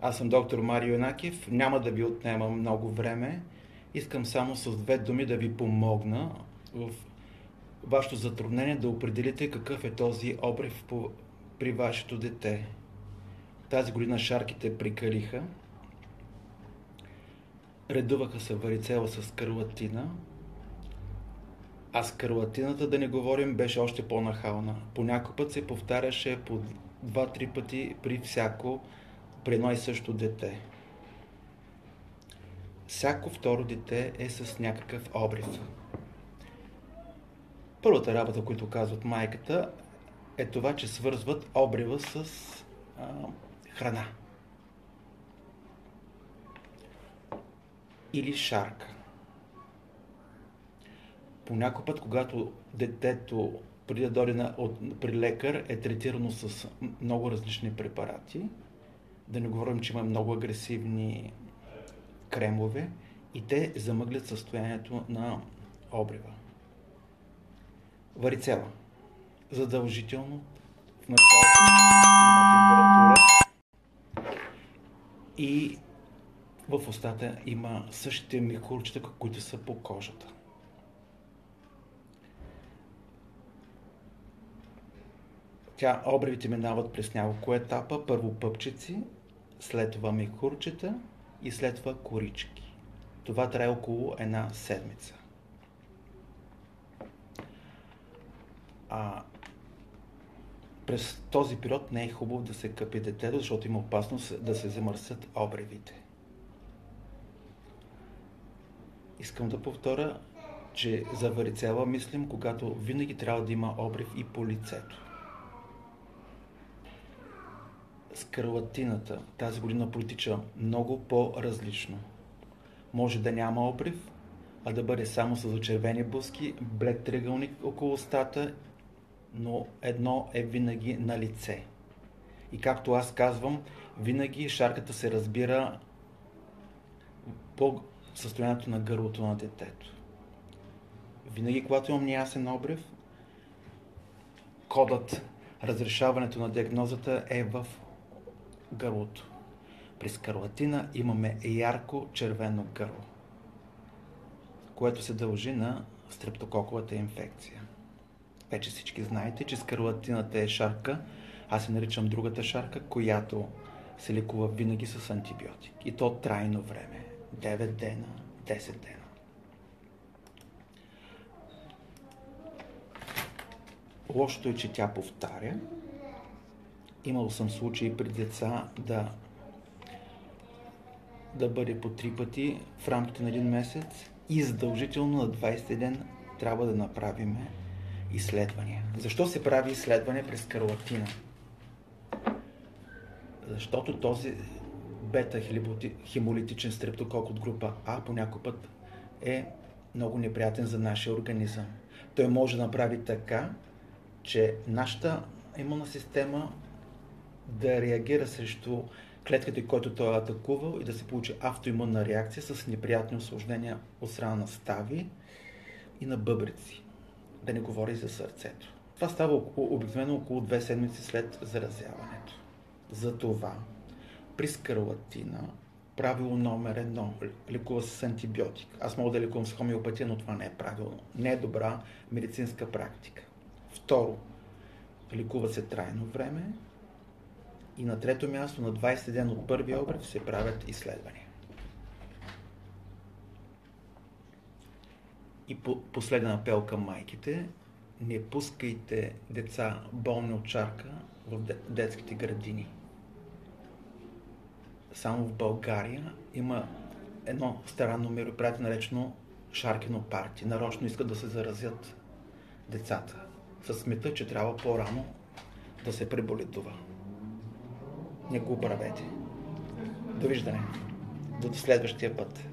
Аз съм доктор Марио Янакиев. Няма да ви отнемам много време. Искам само с две думи да ви помогна в вашето затруднение да определите какъв е този обрив при вашето дете. Тази година шарките прикариха. Редуваха се варицела с скарлатина. А скарлатината, да не говорим, беше още по-нахална. По някой път се повтаряше по 2-3 пъти при едно и също дете. Всяко второ дете е с някакъв обрив. Първата работа, която казват майката, е това, че свързват обрива с храна. Или шарка. По някой път, когато детето преди да дойде при лекар, е третирано с много различни препарати, да не говорим, че има много агресивни кремове и те замъглят състоянието на обрива. Варицела. Задължително в началото има температура и в устата има същите михурчета, които са по кожата. Обривите минават през няколко етапа. Първо пъпчици, след това михурчета и след това корички. Това трае около една седмица. През този период не е хубаво да се къпи детето, защото има опасност да се замърсят обривите. Искам да повторя, че за варицела мислим, когато винаги трябва да има обрив и по лицето. Скарлатината тази година протича много по-различно. Може да няма обрив, а да бъде само с зачервени блъски, блед триъгълник около устата, но едно е винаги на лице. И както аз казвам, винаги шарката се разбира по състоянието на гърлото на детето. Винаги, когато имам неясен обрив, кодът, разрешаването на диагнозата е в гърлото. При скарлатина имаме ярко червено гърло, което се дължи на стрептококовата инфекция. Вече всички знаете, че скарлатината е шарка, аз се наричам другата шарка, която се лекува винаги с антибиотик. И то трайно време. 9 дена, 10 дена. Лошото е, че тя повтаря. Имал съм случаи при деца да бъде по 3 пъти в рамките на 1 месец и задължително на 20 ден трябва да направим изследвания. Защо се прави изследване при скарлатина? Защото този бета-хемолитичен стрептокок от група А по някой път е много неприятен за нашия организъм. Той може да направи така, че нашата имунна система да реагира срещу клетките, които той е атакувал и да се получи автоимунна реакция с неприятни усложнения от страна на стави и на бъбреци. Да не говори за сърцето. Това става обикновено около 2 седмици след заразяването. Затова при скарлатина правило номер 1 лекува с антибиотик. Аз мога да лекувам с хомеопатия, но това не е правилно. Не е добра медицинска практика. Второ, лекува се трайно време. И на трето място, на 20 ден от първия обрив се правят изследвания. И последен апел към майките: не пускайте деца болни от шарка в детските градини. Само в България има едно старанно мероприятие, наречено шаркино парти. Нарочно искат да се заразят децата с мита, че трябва по-рано да се преболедува. Не го правете. Довиждане. До следващия път.